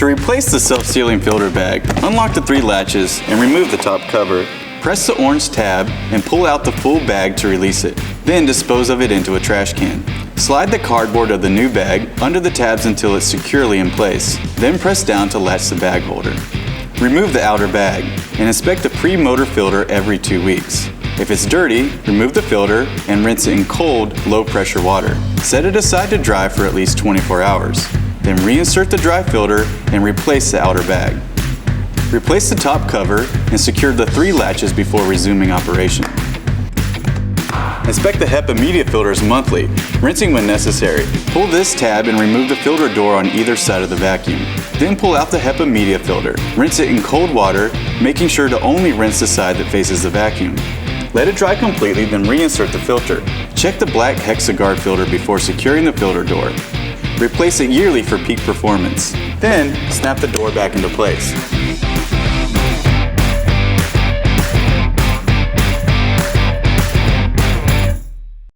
To replace the self-sealing filter bag, unlock the 3 latches and remove the top cover. Press the orange tab and pull out the full bag to release it. Then dispose of it into a trash can. Slide the cardboard of the new bag under the tabs until it's securely in place. Then press down to latch the bag holder. Remove the outer bag and inspect the pre-motor filter every 2 weeks. If it's dirty, remove the filter and rinse it in cold, low-pressure water. Set it aside to dry for at least 24 hours. Then reinsert the dry filter and replace the outer bag. Replace the top cover and secure the 3 latches before resuming operation. Inspect the HEPA media filters monthly, rinsing when necessary. Pull this tab and remove the filter door on either side of the vacuum. Then pull out the HEPA media filter. Rinse it in cold water, making sure to only rinse the side that faces the vacuum. Let it dry completely, then reinsert the filter. Check the black Hexaguard filter before securing the filter door. Replace it yearly for peak performance. Then, snap the door back into place.